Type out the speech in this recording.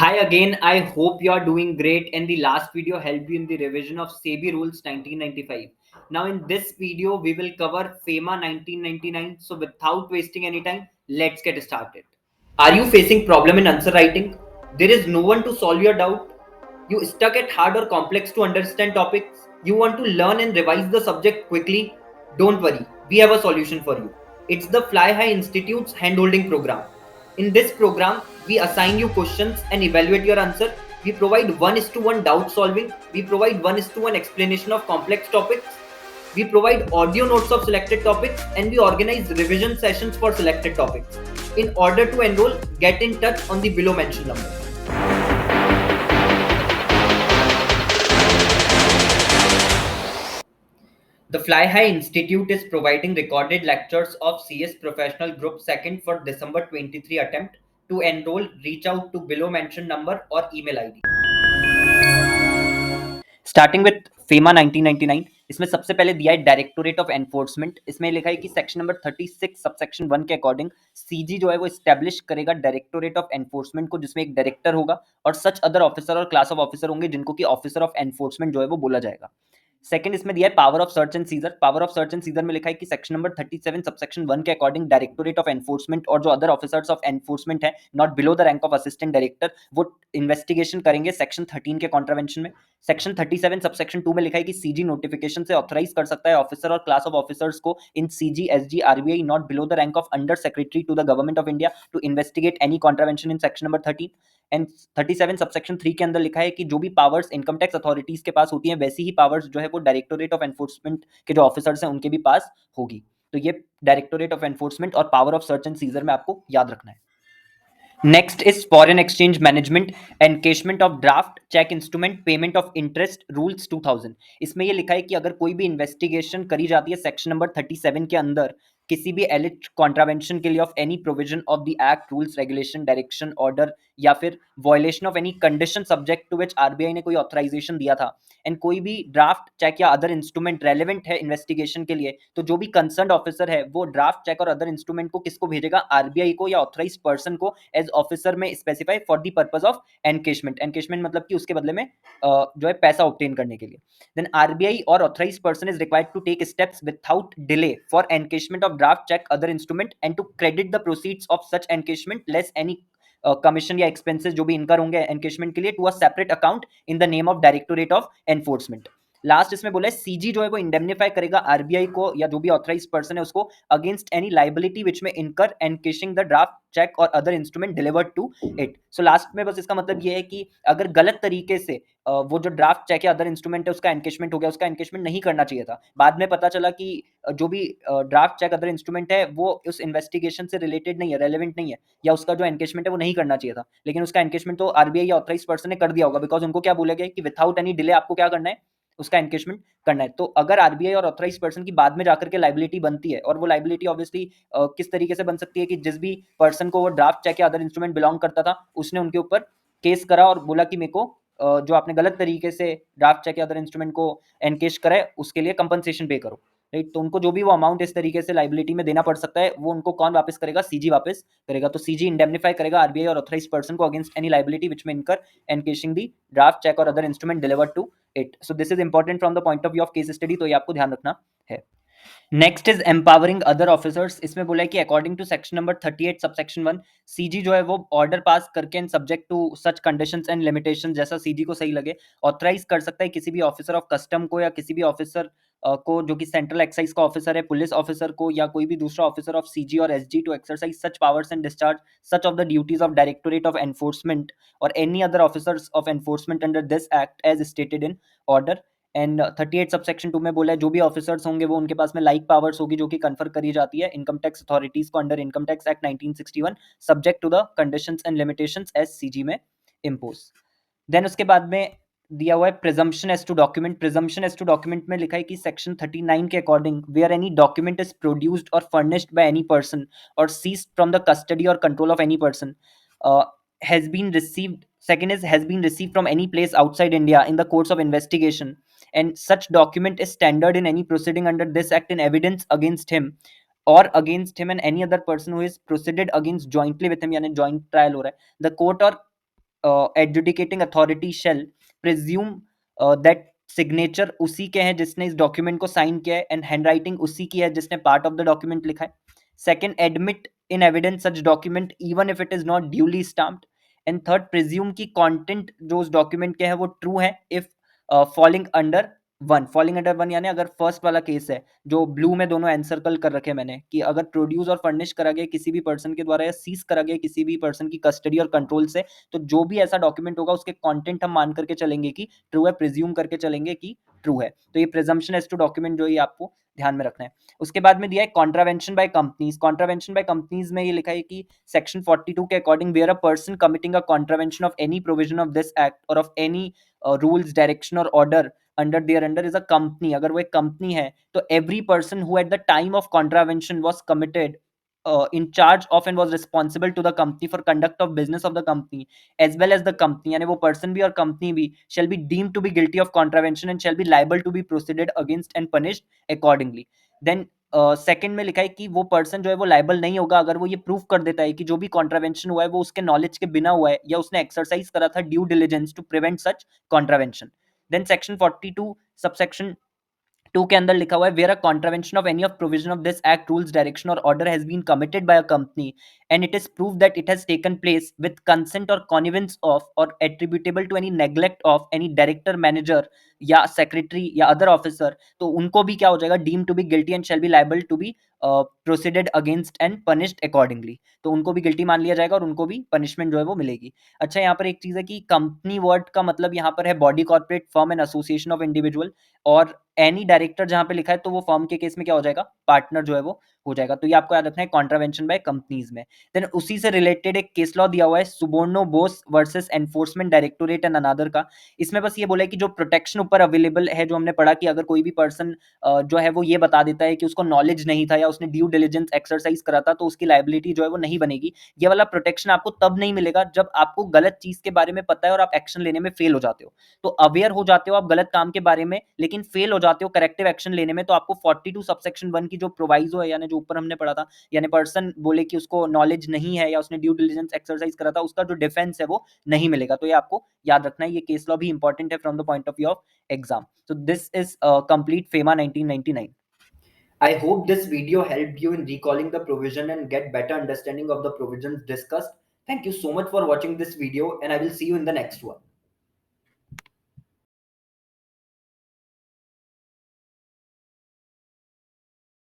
Hi again, I hope you are doing great and the last video helped you in the revision of SEBI rules 1995. Now in this video, we will cover FEMA 1999. So without wasting any time, let's get started. Are you facing problem in answer writing? There is no one to solve your doubt. You stuck at hard or complex to understand topics. You want to learn and revise the subject quickly. Don't worry, we have a solution for you. It's the Fly High Institute's handholding program. In this program, we assign you questions and evaluate your answer. We provide 1:1 doubt solving. We provide 1:1 explanation of complex topics. We provide audio notes of selected topics and we organize revision sessions for selected topics. In order to enroll, get in touch on the below mentioned number. The Fly High Institute is providing recorded lectures of CS Professional Group 2nd for December 23 attempt. To enroll, reach out to below mentioned number or email ID. Starting with FEMA 1999 इसमें सबसे पहले दिया है directorate of enforcement. इसमें लिखा है कि section number 36 subsection 1 के अकॉर्डिंग सीजी जो है वो स्टैब्लिश करेगा डायरेक्टोरेट ऑफ एनफोर्समेंट को, जिसमें एक डायरेक्टर होगा और सच अदर ऑफिसर और क्लास ऑफ ऑफिसर होंगे जिनको कि ऑफिसर ऑफ एनफोर्समेंट जो है वो बोला जाएगा। सेकंड इसमें दिया है power of search and scissor. Power of search and seizure में लिखा है कि सेक्शन नंबर 37 सबसेक्शन 1 के अकॉर्डिंग डायरेक्टोरेट ऑफ एनफोर्समेंट और जो अदर ऑफिसर्स ऑफ एनफोर्समेंट है not below the rank of assistant director वो इन्वेस्टिगेशन करेंगे सेक्शन 13 के कॉन्ट्रावेंशन में। सेक्शन 37 सबसेक्शन 2 में लिखा है कि सीजी नोटिफिकेशन से ऑथराइज कर सकता है ऑफिसर और क्लास ऑफ ऑफिसर्स को in CG SG RBI not below the rank of under secretary to the government of India to investigate any contravention in section number 13। And 37 subsection 3 के अंदर लिखा है कि जो भी पावर्स इनकम टैक्स अथॉरिटीज के पास होती हैं वैसी ही पावर्स जो है वो डायरेक्टोरेट ऑफ एनफोर्समेंट के जो ऑफिसर्स हैं उनके भी पास होगी। तो ये डायरेक्टोरेट ऑफ एनफोर्समेंट और power of search and seizure में आपको याद रखना है। Next is foreign exchange management, encashment of draft cheque instrument, payment of interest rules 2000। इसमें ये लिखा है कि अगर कोई भी इन्वेस्टिगेशन करी जाती है सेक्शन नंबर 37 के अंदर किसी भी एलिट कॉन्ट्रावेंशन के लिए of any provision of the act rules regulation direction order या फिर violation of any condition subject to which RBI ने कोई ऑथराइजेशन दिया था एंड कोई भी ड्राफ्ट चेक या अदर इंस्ट्रूमेंट रेलेवेंट है इन्वेस्टिगेशन के लिए, तो जो भी कंसर्न ऑफिसर है वो ड्राफ्ट चेक और अदर इंस्ट्रूमेंट को किसको भेजेगा, आरबीआई को या ऑथराइज पर्सन को एज ऑफिसर में specify for the purpose of encashment. Encashment मतलब कि उसके बदले में जो है पैसा ऑब्टेन करने के लिए। देन आरबीआई और authorise person is required to take steps without delay for encashment of draft cheque other instrument and to credit the proceeds of such encashment less any commission या एक्सपेंसेस जो भी incur होंगे encashment के लिए to a separate account in the name of directorate of enforcement. Last इसमें बोला है CG जो है वो इंडेमनिफाई करेगा आरबीआई को या जो भी ऑथराइज पर्सन है उसको अगेंस्ट एनी लाइबिलिटी विच में incur encashing the draft cheque और other instrument delivered to it. So last में बस इसका मतलब ये है कि अगर गलत तरीके से वो जो ड्राफ्ट चेक या अदर इंस्ट्रूमेंट है उसका एनकेशमेंट हो गया, उसका एनकेशमेंट नहीं करना चाहिए था, बाद में पता चला कि जो भी ड्राफ्ट चेक अदर इंस्ट्रूमेंट है वो उस इन्वेस्टिगेशन से रिलेटेड नहीं है, रेलेवेंट नहीं है, या उसका जो एनकेशमेंट है वो नहीं करना चाहिए था, लेकिन उसका एनकेशमेंट तो आरबीआई या ऑथराइज पर्सन ने कर दिया होगा बिकॉज उनको क्या बोला गया कि विदाउट एनी डिले आपको क्या करना है, उसका एनकेशमेंट करना है। तो अगर आरबीआई और ऑथराइज पर्सन की बाद में जाकर के लाइबिलिटी बनती है और वो लाइबिलिटी ऑब्वियसली किस तरीके से बन सकती है कि जिस भी पर्सन को वो ड्राफ्ट चेक या अदर इंस्ट्रूमेंट बिलोंग करता था उसने उनके ऊपर केस करा और बोला कि मेरे को जो आपने गलत तरीके से ड्राफ्ट चेक या अदर इंस्ट्रूमेंट को एनकेश करा है उसके लिए कंपनसेशन पे करो, राइट। तो उनको जो भी वो अमाउंट इस तरीके से लाइबिलिटी में देना पड़ सकता है वो उनको कौन वापस करेगा, सीजी वापस करेगा। तो सीजी इंडेमनिफाई करेगा आरबीआई और ऑथराइज पर्सन को अगेंस्ट एनी लाइबिलिटी विच में incur encashing the draft cheque और other instrument delivered to it. So this is important from the point of view of case study, तो ये आपको ध्यान रखना है। Next is empowering other officers. इसमें बोला है कि according to section number 38 subsection 1 CG जो है वो ऑर्डर पास करके and subject to such conditions and limitations जैसा सीजी को सही लगे ऑथराइज कर सकता है किसी भी ऑफिसर ऑफ कस्टम को या किसी भी ऑफिसर को जो कि सेंट्रल एक्साइज का ऑफिसर है, पुलिस ऑफिसर को या कोई भी दूसरा ऑफिसर ऑफ सीजी और SG to exercise such powers and discharge such of the duties of directorate of enforcement और any other officers of enforcement under this act as stated in order. And 38 subsection 2 में बोला है जो भी officers होंगे वो उनके पास में लाइक पावर्स होगी जो कि कन्फर करी जाती है इनकम टैक्स अथॉरिटीज को under income tax act 1961 subject to the conditions and limitations as CG में इम्पोज। देन उसके बाद में दिया हुआ है presumption as to document. Presumption as to document में लिखा है कि सेक्शन 39 के according where any document is produced और फर्निश्ड बाय एनी पर्सन और सीज्ड फ्रॉम द कस्टडी और control of any person has been received, second is has been received from any place outside India in the course of investigation and such document is standard in any proceeding under this act in evidence against him or against him and any other person who is proceeded against jointly with him, यानी joint trial हो रहा है, the court or adjudicating authority shall presume that signature उसी के हैं जिसने इस document को साइन किया है एंड हैंड राइटिंग उसी की है जिसने पार्ट ऑफ द डॉक्यूमेंट लिखा है. Second, admit in evidence such document even if it is not duly stamped. And third, presume की कंटेंट जो उस डॉक्यूमेंट के है वो ट्रू है इफ फॉलिंग अंडर वन यानी अगर फर्स्ट वाला केस है जो ब्लू में दोनों एनसर्कल कर रखे मैंने कि अगर प्रोड्यूस और फर्निश करा गया किसी भी पर्सन के द्वारा या सीज करा गया किसी भी पर्सन की कस्टडी और कंट्रोल से, तो जो भी ऐसा डॉक्यूमेंट होगा उसके कंटेंट हम मान करके चलेंगे कि ट्रू है, प्रिज्यूम करके चलेंगे कि ट्रू है. तो ये प्रिजम्पशन एज टू डॉक्यूमेंट जो ये आपको ध्यान में रखना है. उसके बाद में दिया है contravention by companies. Contravention by companies में ये लिखा है कि सेक्शन 42 के according where a person committing a contravention of any provision of this act और ऑफ एनी रूल्स डायरेक्शन और order under their under is a company. अगर वो एक कंपनी है तो every person who at the time of contravention was committed in charge of and was responsible to the company for conduct of business of the company as well as the company यानी वो person भी और company भी shall be deemed to be guilty of contravention and shall be liable to be proceeded against and punished accordingly. Then second में लिखा है कि वो पर्सन जो है वो लाइबल नहीं होगा अगर वो ये प्रूव कर देता है कि जो भी कॉन्ट्रावेंशन हुआ है वो उसके नॉलेज के बिना हुआ है या उसने एक्सरसाइज करा था due diligence to prevent such contravention. Then section 42 subsection 2 के अंदर लिखा हुआ है where a contravention of any of provision of this act rules direction और order has been committed by a company and it is prove that it has taken place with consent और connivance of और attributable to any neglect of any director manager या secretary या other officer, तो उनको भी क्या हो जाएगा deem to be guilty and shall be liable to be proceeded against and punished accordingly. तो उनको भी गिल्टी मान लिया जाएगा और उनको भी पनिशमेंट जो है वो मिलेगी. अच्छा, यहाँ पर एक चीज है कि कंपनी वर्ड का मतलब यहाँ पर है body corporate firm and association of individual और एनी डायरेक्टर जहां पे लिखा है तो वो फर्म के केस में क्या हो जाएगा पार्टनर जो है वो हो जाएगा. तो ये आपको याद रखना है कॉन्ट्रावेंशन बाय कंपनीज में. देन उसी से रिलेटेड एक केस लॉ दिया हुआ है Suborno Bose versus enforcement directorate and another का. इसमें बस ये बोला है कि जो प्रोटेक्शन ऊपर अवेलेबल है जो हमने पढ़ा कि अगर कोई भी पर्सन जो है वो ये बता देता है कि उसको नॉलेज नहीं था या उसने ड्यू डिलिजेंस एक्सरसाइज करा था तो उसकी लाइबिलिटी जो है वो नहीं बनेगी. ये वाला प्रोटेक्शन आपको तब नहीं मिलेगा जब आपको गलत चीज के बारे में पता है और आप एक्शन लेने में फेल हो जाते हो. तो अवेयर हो जाते हो आप गलत काम के बारे में लेकिन फेल हो जाते हो करेक्टिव एक्शन लेने में, तो आपको 42 सबसेक्शन 1 की जो प्रोवाइजो है यानी जो ऊपर हमने पढ़ा था यानी पर्सन बोले कि उसको नॉलेज नहीं है या उसने ड्यू डिलिजेंस एक्सरसाइज करा था उसका जो डिफेंस है वो नहीं मिलेगा. तो ये आपको याद रखना है. ये केस लॉ भी इंपॉर्टेंट है from the point of view of exam. So this is complete FEMA 1999. I hope this video helped you in recalling the provision and get better understanding of the provisions discussed. Thank you so much for watching this video and I will see you in the next one.